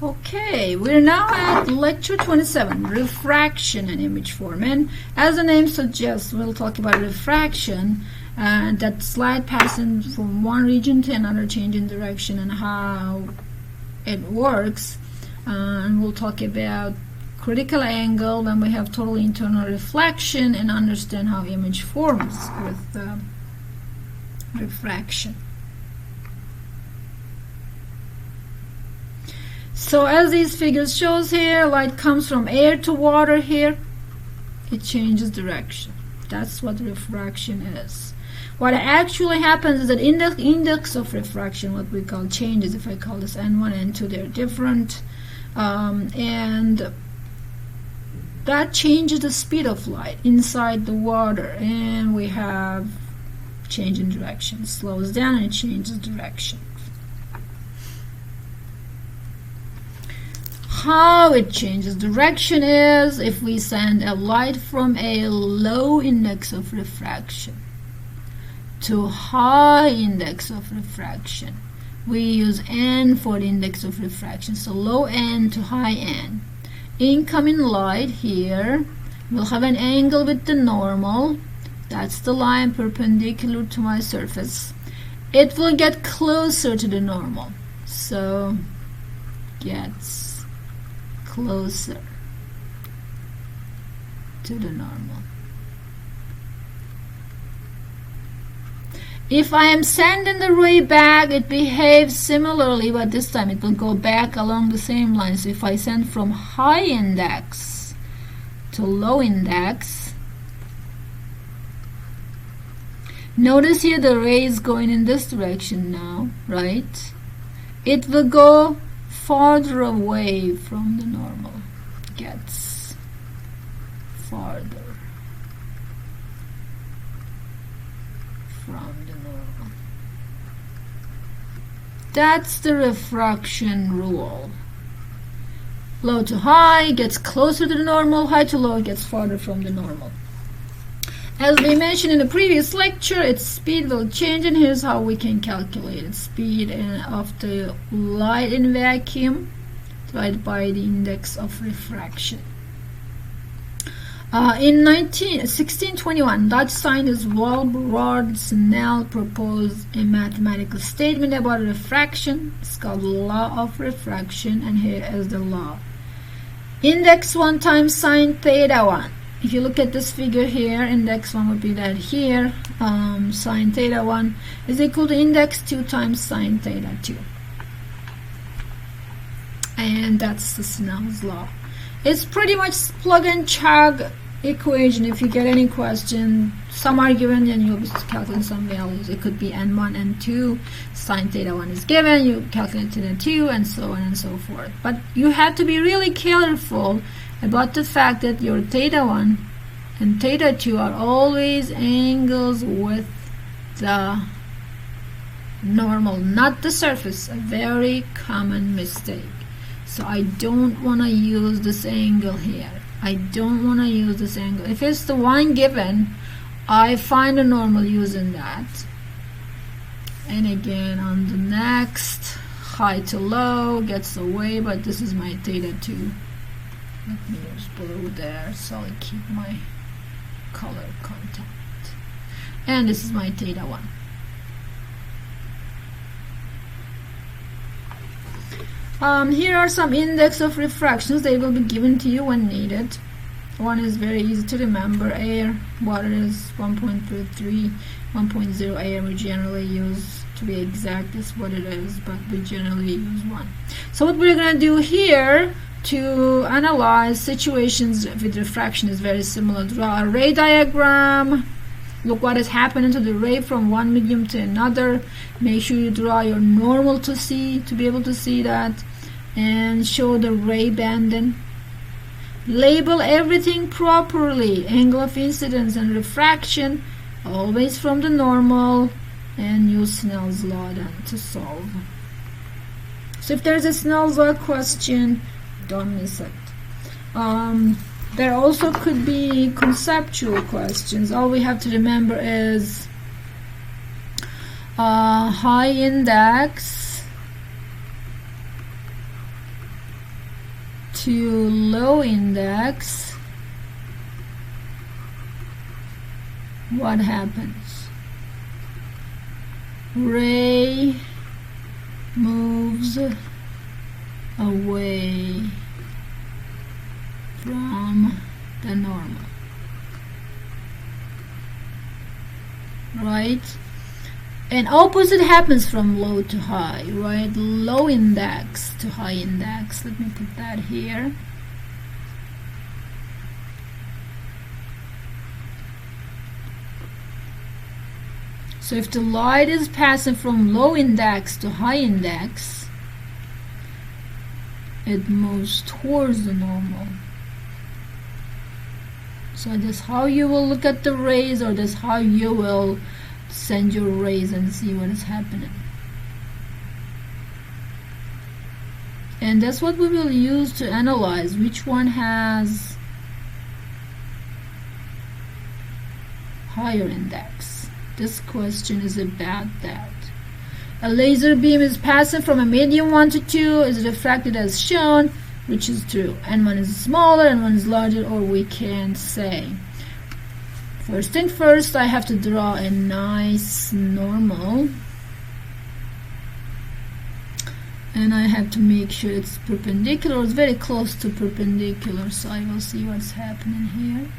Okay, we're now at lecture 27, refraction and image form. And as the name suggests, we'll talk about refraction, and that slide passing from one region to another, change in direction and how it works. And we'll talk about critical angle when we have total internal reflection, and understand how image forms with refraction. So as these figures shows here, light comes from air to water here, it changes direction. That's what refraction is. What actually happens is that index of refraction, what we call changes, if I call this N1, N2, they're different, and that changes the speed of light inside the water, and we have change in direction. It slows down and it changes direction. How it changes direction is if we send a light from a low index of refraction to high index of refraction. We use N for the index of refraction, so low N to high N. Incoming light here will have an angle with the normal. That's the line perpendicular to my surface. It will get closer to the normal, so gets closer to the normal. If I am sending the ray back, it behaves similarly, but this time it will go back along the same line. So if I send from high index to low index, notice here the ray is going in this direction now, right? It will go farther away from the normal, gets farther from the normal. That's the refraction rule. Low to high gets closer to the normal, high to low gets farther from the normal. As we mentioned in the previous lecture, its speed will change, and here's how we can calculate its speed of the light in vacuum divided by the index of refraction. In 1621, Dutch scientist Walrod Snell proposed a mathematical statement about refraction. It's called the law of refraction, and here is the law. Index 1 times sine theta 1. If you look at this figure here, index 1 would be that here, sine theta 1 is equal to index 2 times sine theta 2. And that's the Snell's law. It's pretty much plug and chug equation. If you get any question, some are given and you'll be calculating some values. It could be n1, n2, sine theta 1 is given, you calculate theta 2, and so on and so forth. But you have to be really careful about the fact that your theta 1 and theta 2 are always angles with the normal, not the surface. A very common mistake. So I don't want to use this angle here. I don't want to use this angle. If it's the one given, I find a normal using that. And again, on the next, high to low gets away, but this is my theta 2. Let me use blue there so I keep my color contact. And this is my theta 1. Here are some index of refractions. They will be given to you when needed. One is very easy to remember. Air, water is 1.33, 1.0 air we generally use. To be exact is what it is, but we generally use 1. So what we're going to do here to analyze situations with refraction is very similar. Draw a ray diagram. Look what is happening to the ray from one medium to another. Make sure you draw your normal to be able to see that, and show the ray bending. Label everything properly. Angle of incidence and refraction always from the normal, and use Snell's law then to solve. So if there's a Snell's law question, don't miss it. There also could be conceptual questions. All we have to remember is high index to low index, what happens? Ray moves away from the normal, right? And opposite happens from low to high, right? Low index to high index. Let me put that here. So if the light is passing from low index to high index, it moves towards the normal. So that's how you will look at the rays, or that's how you will send your rays and see what is happening. And that's what we will use to analyze which one has higher index. This question is about that. A laser beam is passing from a medium 1 to 2, is refracted as shown, which is true. And one is smaller and one is larger, or we can't say. First thing first, I have to draw a nice normal. And I have to make sure it's perpendicular. It's very close to perpendicular, so I will see what's happening here.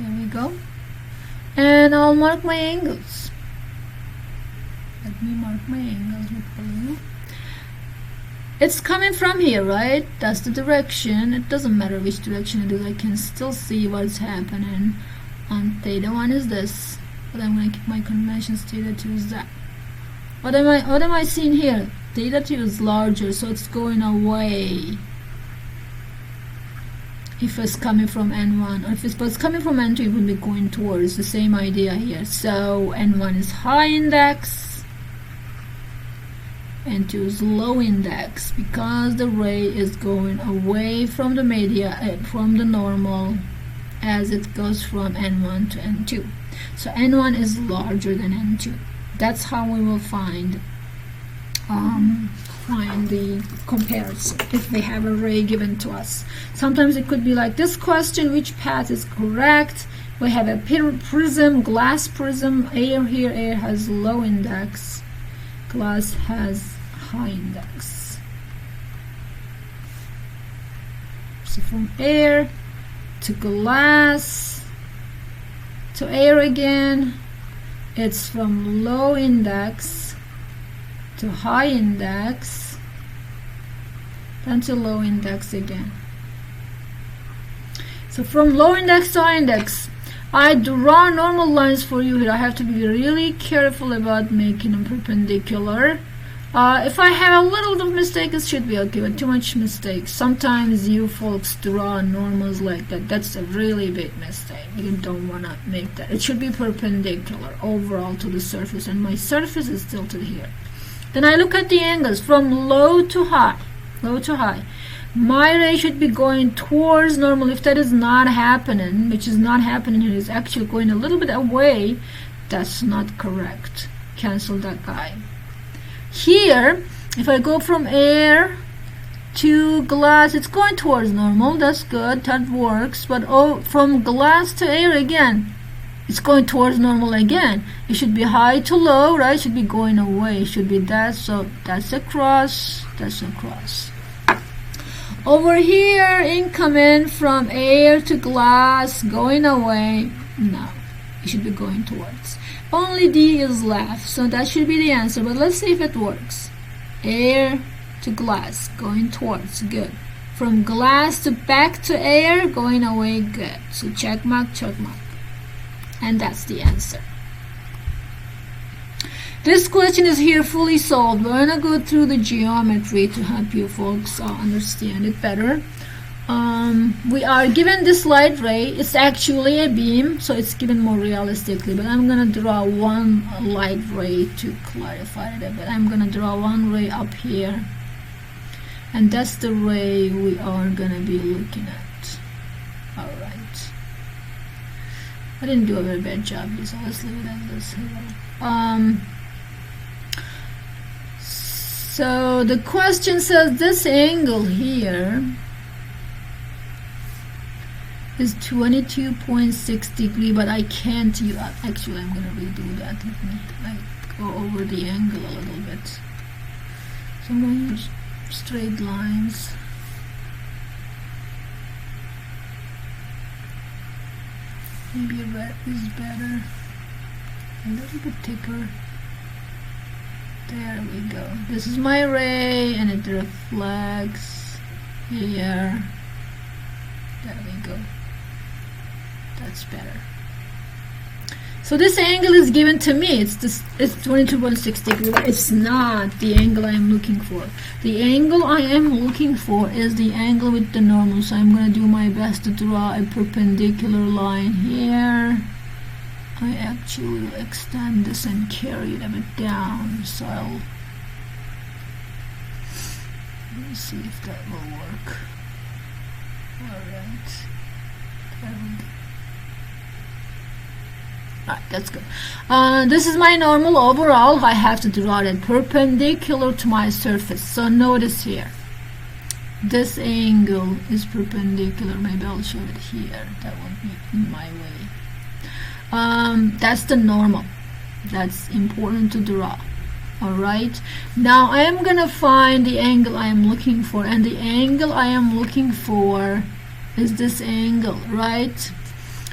There we go. And I'll mark my angles. Let me mark my angles with blue. It's coming from here, right? That's the direction. It doesn't matter which direction it is. I can still see what's happening. On theta 1 is this, but I'm going to keep my conventions. Theta 2 is that. What am I seeing here? Theta 2 is larger, so it's going away. If it's coming from N1, or if it's coming from N2, it will be going towards. The same idea here. So N1 is high index. N2 is low index, because the ray is going away from the media, from the normal, as it goes from N1 to N2. So N1 is larger than N2. That's how we will find the comparison if they have a ray given to us. Sometimes it could be like this question: which path is correct? We have a prism, glass prism, air here. Air has low index. Glass has high index. So from air to glass to air again, it's from low index to high index, then to low index again. So from low index to high index, I draw normal lines for you here. I have to be really careful about making them perpendicular. If I have a little bit of mistake, it should be okay, but too much mistakes. Sometimes you folks draw normals like that. That's a really big mistake. You don't want to make that. It should be perpendicular overall to the surface, and my surface is tilted here. Then I look at the angles from low to high. Low to high. My ray should be going towards normal. If that is not happening, which is not happening, it is actually going a little bit away, that's not correct. Cancel that guy. Here, if I go from air to glass, it's going towards normal. That's good. That works. But from glass to air again, it's going towards normal again. It should be high to low, right? It should be going away. It should be that. So that's a cross. That's a cross. Over here, incoming from air to glass, going away. No, it should be going towards. Only D is left, so that should be the answer. But let's see if it works. Air to glass, going towards, good. From glass to back to air, going away, good. So check mark, check mark. And that's the answer. This question is here fully solved. We're gonna go through the geometry to help you folks understand it better. We are given this light ray. It's actually a beam, so it's given more realistically, but I'm gonna draw one light ray to clarify it a bit. I'm gonna draw one ray up here, and that's the ray we are gonna be looking at. Alright, I didn't do a very bad job here, so let's leave it as this here. So the question says this angle here is 22.6 degree, but I can't use, actually I'm going to redo that. Let me go over the angle a little bit. So I'm going to use straight lines. Maybe red is better, a little bit thicker. There we go. This is my ray and it reflects here. There we go. That's better. So this angle is given to me. It's 22.6 degrees. It's not the angle I am looking for. The angle I am looking for is the angle with the normal. So I'm going to do my best to draw a perpendicular line here. I actually will extend this and carry it a bit down. So I'll let me see if that will work. Alright. There we go. Alright, that's good. This is my normal overall. I have to draw it perpendicular to my surface. So notice here, this angle is perpendicular. Maybe I'll show it here. That won't be in my way. That's the normal. That's important to draw. Alright. Now I am going to find the angle I am looking for. And the angle I am looking for is this angle, right?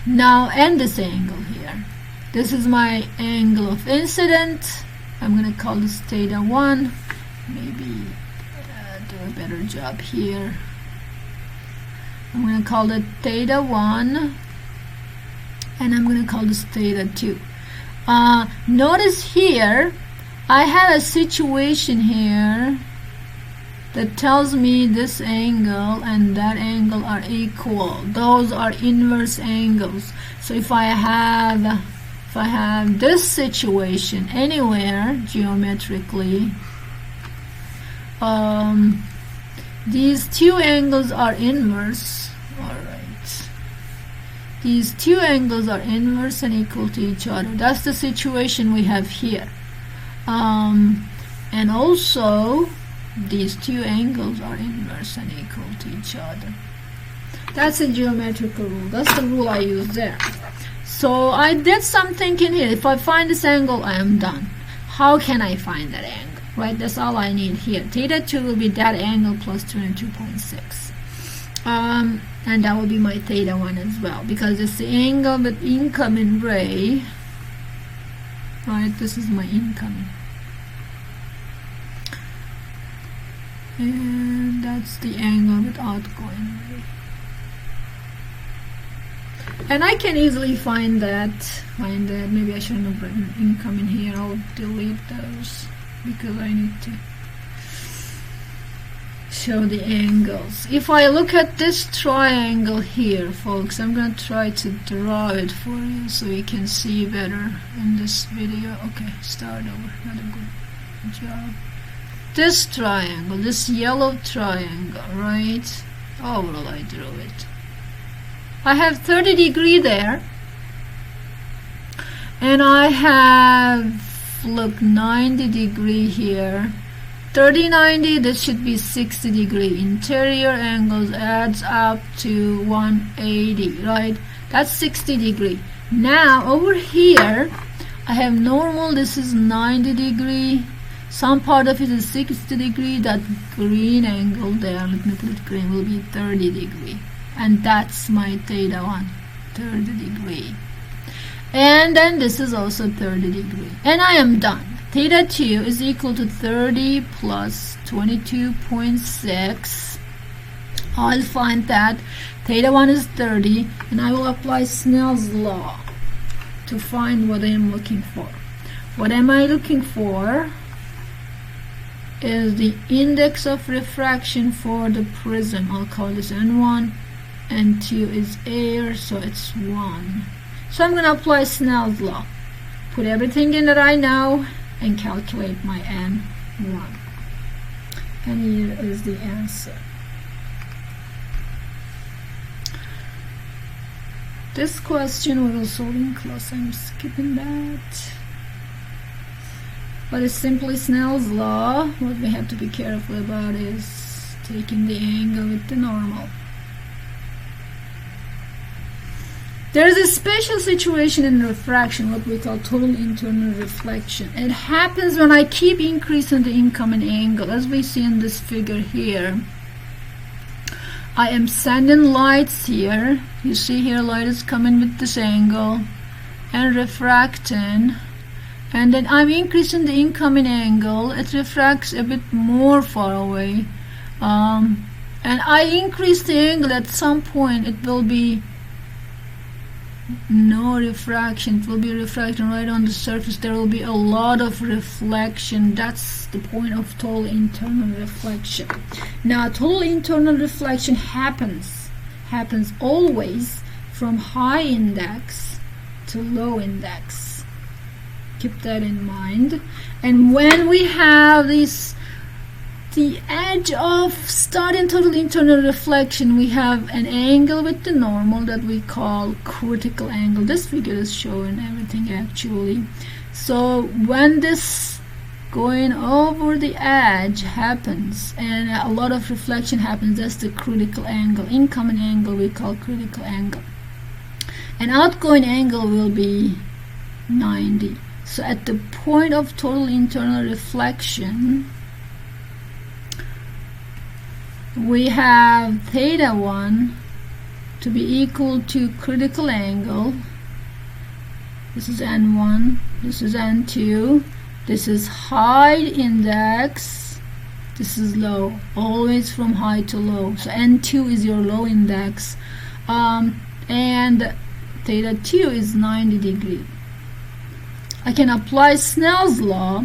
Now, and this angle here. This is my angle of incident. I'm going to call this theta 1. Maybe do a better job here. I'm going to call it theta 1. And I'm going to call this theta 2. Notice here, I had a situation here that tells me this angle and that angle are equal. Those are inverse angles. So if I have this situation anywhere geometrically, these two angles are inverse. Alright. These two angles are inverse and equal to each other. That's the situation we have here. And also these two angles are inverse and equal to each other. That's a geometrical rule. That's the rule I use there. So I did some thinking here. If I find this angle, I am done. How can I find that angle? Right, that's all I need here. Theta 2 will be that angle plus 22.6. And that will be my theta 1 as well, because it's the angle with incoming ray. Right, this is my incoming. And that's the angle with outgoing ray. And I can easily find that. Maybe I shouldn't have written incoming here. I'll delete those because I need to show the angles. If I look at this triangle here, folks, I'm going to try to draw it for you so you can see better in this video. Okay, start over. Not a good job. This triangle, this yellow triangle, right? How will I draw it? I have 30 degree there, and I have, look, 90 degree here. 30, 90, this should be 60 degree. Interior angles adds up to 180, right? That's 60 degree. Now over here I have normal. This is 90 degree. Some part of it is 60 degree. That green angle there, let me put it green, will be 30 degree. And that's my theta 1, 30 degree. And then this is also 30 degree. And I am done. Theta 2 is equal to 30 plus 22.6. I'll find that. Theta 1 is 30, and I will apply Snell's law to find what I am looking for. What am I looking for is the index of refraction for the prism. I'll call this N1. N2 is air, so it's 1. So I'm going to apply Snell's law. Put everything in that I know and calculate my N1. And here is the answer. This question we will solve in class. I'm skipping that. but it's simply Snell's law. What we have to be careful about is taking the angle with the normal. There is a special situation in refraction, what we call total internal reflection. It happens when I keep increasing the incoming angle, as we see in this figure here. I am sending lights here. You see here light is coming with this angle and refracting, and then I'm increasing the incoming angle. It refracts a bit more far away, and I increase the angle. At some point it will be no refraction, it will be refraction right on the surface. There will be a lot of reflection. That's the point of total internal reflection. Now total internal reflection happens always from high index to low index. Keep that in mind. And when we have this, the edge of starting total internal reflection, we have an angle with the normal that we call critical angle. This figure is showing everything actually. So when this going over the edge happens and a lot of reflection happens, that's the critical angle. Incoming angle we call critical angle, and outgoing angle will be 90. So at the point of total internal reflection, we have theta 1 to be equal to critical angle. This is N1, this is N2, this is high index, this is low, always from high to low. So N2 is your low index, and theta 2 is 90 degree. I can apply Snell's law.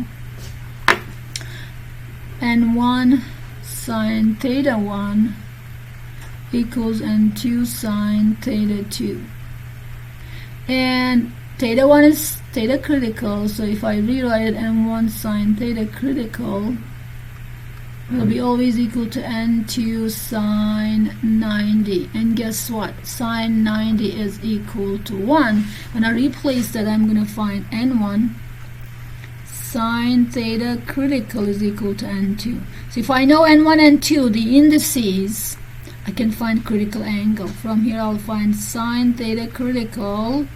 N1 sine theta 1 equals N2 sine theta 2, and theta 1 is theta critical, so if I rewrite it, N1 sine theta critical will be always equal to N2 sine 90, and guess what, sine 90 is equal to 1. When I replace that, I'm going to find N1 sine theta critical is equal to N2. So if I know N1 and N2, the indices, I can find critical angle. From here I'll find sine theta critical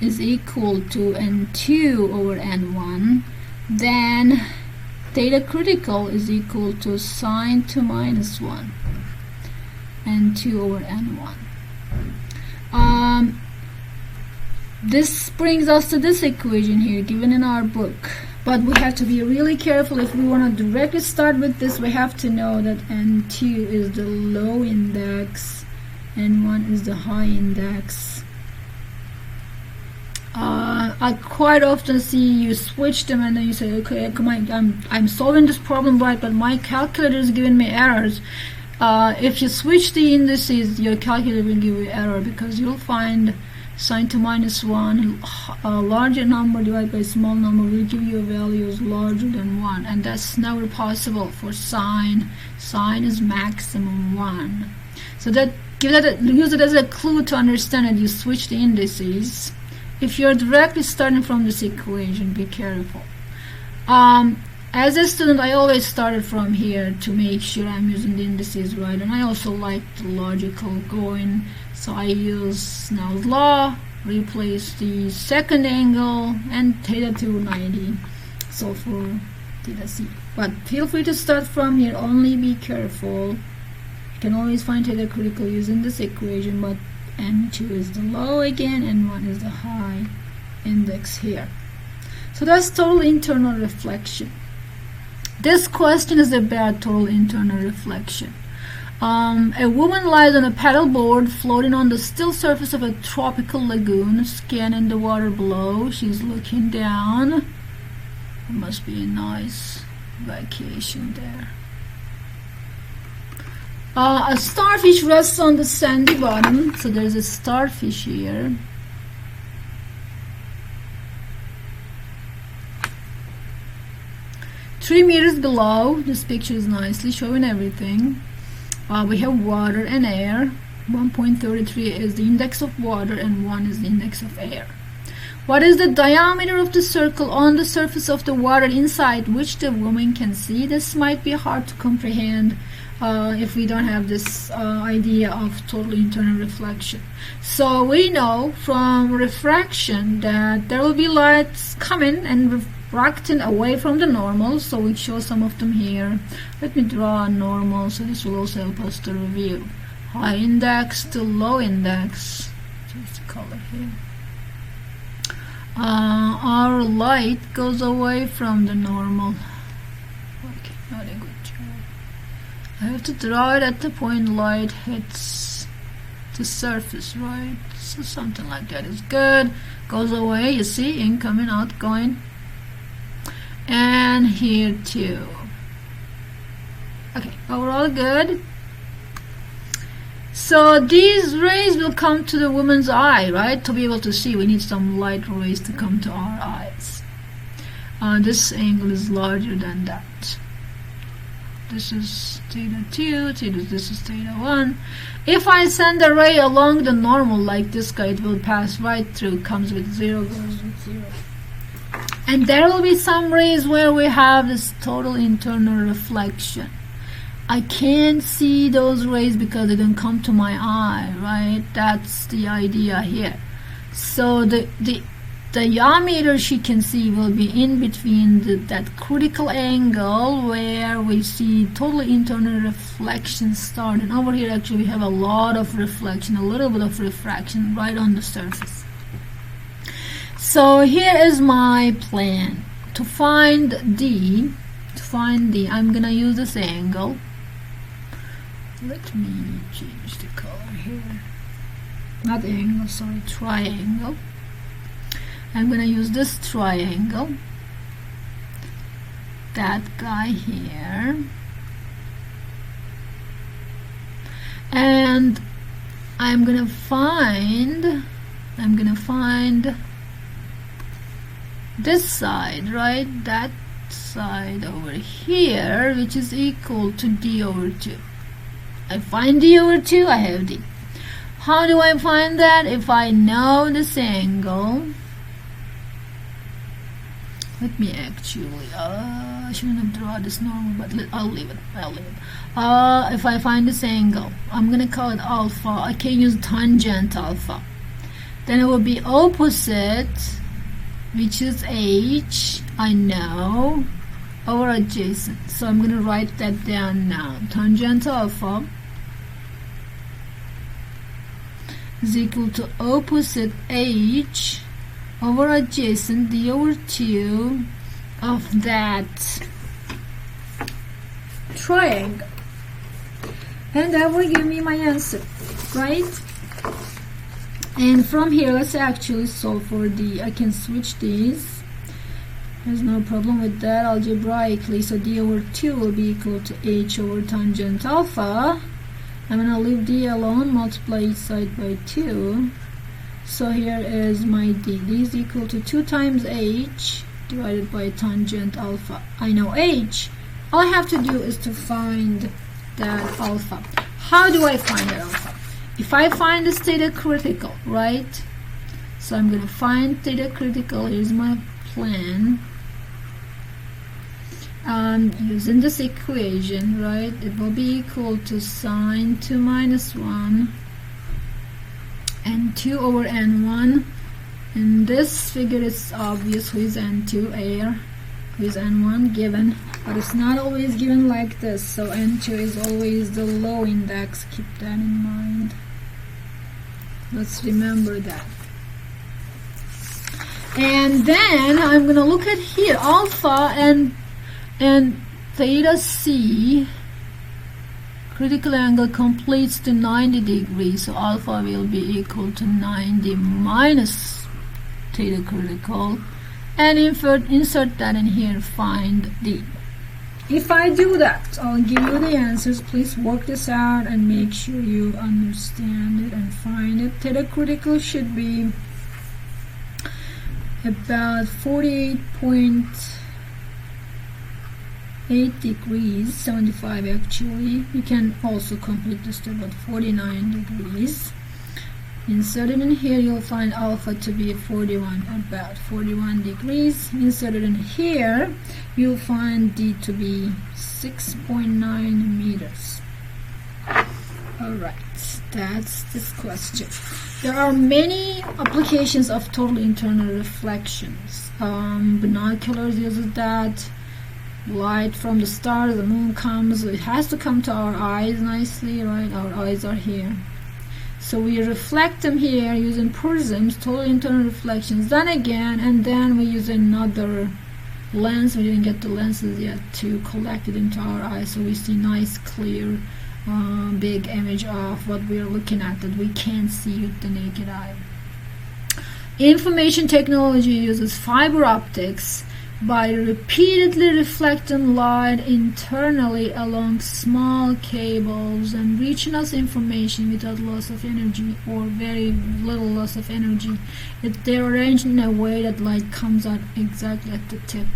is equal to N2 over N1. Then theta critical is equal to sine 2 minus 1, N2 over N1. This brings us to this equation here given in our book. But we have to be really careful. If we want to directly start with this, we have to know that N2 is the low index, N1 is the high index. I quite often see you switch them and then you say, okay, come on, I'm solving this problem right, but my calculator is giving me errors. If you switch the indices, your calculator will give you error, because you'll find sine 2 minus 1, a larger number divided by a small number will give you values larger than 1, and that's never possible for sine. Sine is maximum 1. So that use it as a clue to understand that you switch the indices. If you're directly starting from this equation, be careful. As a student, I always started from here to make sure I'm using the indices right, and I also like the logical going. So I use Snell's law, replace the second angle, and theta 2 90. So for theta c. But feel free to start from here. Only be careful. You can always find theta critical using this equation, but N2 is the low again, N1 is the high index here. So that's total internal reflection. This question is about total internal reflection. A woman lies on a paddleboard floating on the still surface of a tropical lagoon, scanning the water below. She's looking down. It must be a nice vacation there. A starfish rests on the sandy bottom. So there's a starfish here. Three meters below, this picture is nicely showing everything. We have water and air. 1.33 is the index of water and 1 is the index of air. What is the diameter of the circle on the surface of the water inside which the woman can see? This might be hard to comprehend if we don't have this idea of total internal reflection. So we know from refraction that there will be lights coming and refracting away from the normal, so we show some of them here. Let me draw a normal, so this will also help us to review. High index to low index. Just the color here. Our light goes away from the normal. Okay, not a good job. I have to draw it at the point light hits the surface, right? So something like that is good. Goes away, you see, incoming, outgoing. And here too. Okay, overall good. So these rays will come to the woman's eye, right? To be able to see, we need some light rays to come to our eyes. This angle is larger than that. This is theta 2, this is theta 1. If I send a ray along the normal like this guy, it will pass right through, comes with 0, goes with 0. And there will be some rays where we have this total internal reflection. I can't see those rays because they don't come to my eye, right? That's the idea here. So the diameter she can see will be in between that critical angle where we see total internal reflection start. And over here actually we have a lot of reflection, a little bit of refraction right on the surface. So here is my plan. To find D, I'm gonna use this angle. Let me change the color here. Not angle, sorry, triangle. I'm going to use this triangle. That guy here. And I'm going to find this side, right? That side over here, which is equal to D over 2. I find D over 2, I have D. How do I find that? If I know this angle, let me actually, I shouldn't have drawn this normal, but I'll leave it. If I find this angle, I'm going to call it alpha. I can use tangent alpha. Then it will be opposite, which is H, I know, over adjacent. So I'm going to write that down now. Tangent alpha is equal to opposite H over adjacent D over 2 of that triangle. And that will give me my answer, right? And from here, let's actually solve for D. I can switch these. There's no problem with that algebraically. So D over 2 will be equal to H over tangent alpha. I'm going to leave D alone, multiply each side by 2. So here is my D. D is equal to 2 times H divided by tangent alpha. I know H. All I have to do is to find that alpha. How do I find that alpha? If I find this theta critical, right? So I'm going to find theta critical. Here's my plan. Using this equation, right, it will be equal to sine 2 minus 1 and 2 over n1. In this figure it's obvious who is n2, air, who is n1 given, but it's not always given like this, so n2 is always the low index. Keep that in mind. Let's remember that. And then I'm going to look at here, alpha and theta C, critical angle completes to 90 degrees, so alpha will be equal to 90 minus theta critical, and insert that in here, find D. If I do that, I'll give you the answers. Please work this out and make sure you understand it and find it. Theta critical should be about 48.8 degrees, 75 actually. You can also complete this to about 49 degrees. Insert it in here, you'll find alpha to be about 41 degrees. Insert it in here, you'll find D to be 6.9 meters. Alright, that's this question. There are many applications of total internal reflections. Binoculars uses that. Light from the stars, the moon comes, it has to come to our eyes nicely, right? Our eyes are here. So we reflect them here using prisms, total internal reflections, then again, and then we use another lens. We didn't get the lenses yet to collect it into our eyes, so we see nice, clear, big image of what we're looking at that we can't see with the naked eye. Information technology uses fiber optics by repeatedly reflecting light internally along small cables and reaching us information without loss of energy or very little loss of energy. They're arranged in a way that light comes out exactly at the tip.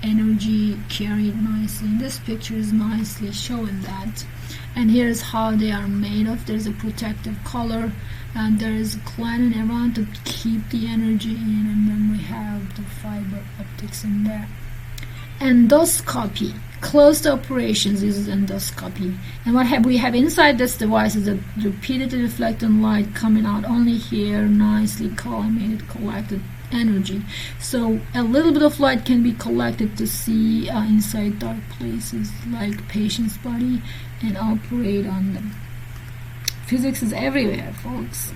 Energy carried nicely. This picture is nicely showing that. And here's how they are made of. There's a protective color and there is cladding around to keep the energy in, and then we have the fiber optics in there. Endoscopy. Closed operations uses endoscopy. And what we have inside this device is a repeatedly reflecting light coming out only here, nicely collimated, collected energy. So a little bit of light can be collected to see inside dark places like patient's body and operate on them. Physics is everywhere, folks.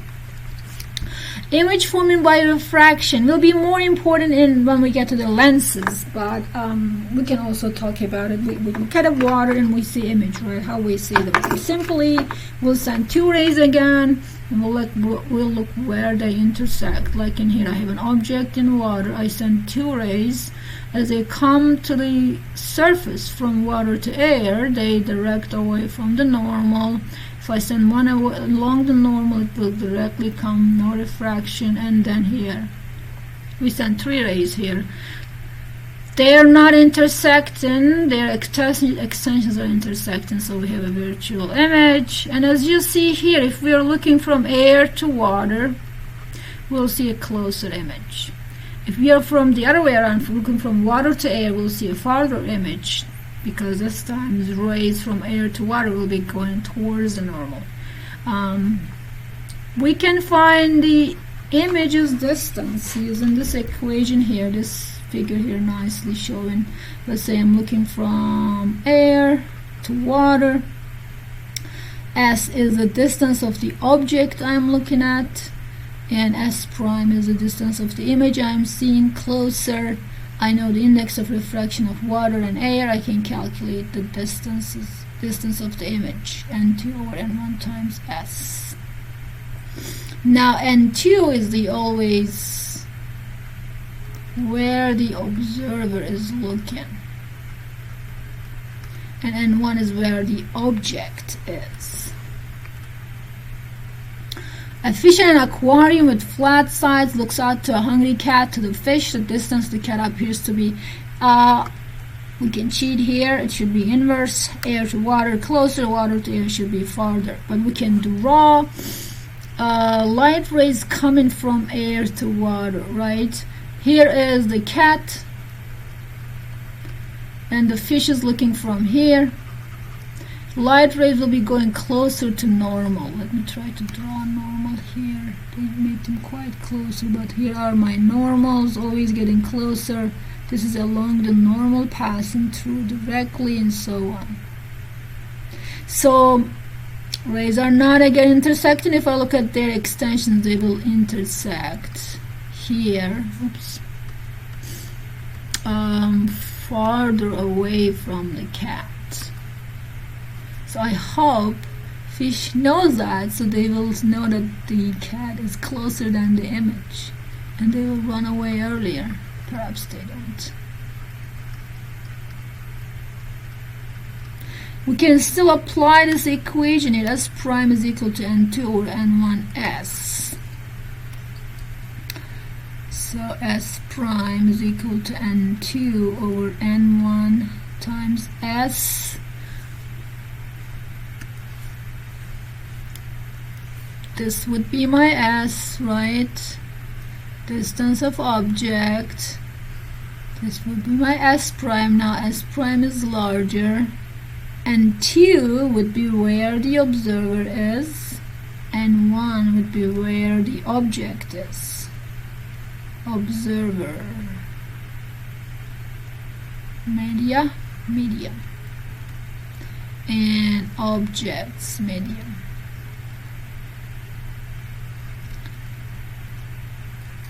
Image forming by refraction will be more important when we get to the lenses, but we can also talk about it. We look at the water and we see image, right? How we see them. Simply, we'll send two rays again, and we'll look where they intersect. Like in here, I have an object in water. I send two rays. As they come to the surface from water to air, they direct away from the normal. If I send one along the normal, it will directly come, no refraction. And then here, we send three rays here. They are not intersecting, their extensions are intersecting, so we have a virtual image. And as you see here, if we are looking from air to water, we'll see a closer image. If we are from the other way around, looking from water to air, we'll see a farther image, because this time the rays from air to water will be going towards the normal. We can find the image's distance using this equation here, this figure here nicely showing. Let's say I'm looking from air to water. S is the distance of the object I'm looking at, and S prime is the distance of the image I'm seeing closer. I know the index of refraction of water and air. I can calculate the distance of the image, N2 over N1 times S. Now N2 is the always where the observer is looking, and N1 is where the object is. A fish in an aquarium with flat sides looks out to a hungry cat. To the fish, the distance the cat appears to be. We can cheat here. It should be inverse. Air to water closer, water to air should be farther. But we can draw light rays coming from air to water, right? Here is the cat, and the fish is looking from here. Light rays will be going closer to normal. Let me try to draw normal here. They made them quite closer, but here are my normals, always getting closer. This is along the normal, passing through directly, and so on. So rays are not again intersecting. If I look at their extensions, they will intersect here. Oops. Farther away from the cat. So I hope fish knows that, so they will know that the cat is closer than the image, and they will run away earlier. Perhaps they don't. We can still apply this equation here. S prime is equal to N2 over N1S. So S prime is equal to N2 over N1 times S. this would be my S, right? Distance of object. This would be my S prime. Now S prime is larger. And 2 would be where the observer is. And 1 would be where the object is. Observer. Media, medium. And objects, medium.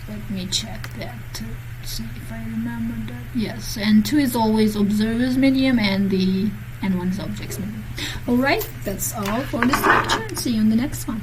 Let me check that to see if I remember that. Yes, and 2 is always observer's medium, and 1 is object's medium. Alright, that's all for this lecture, and see you in the next one.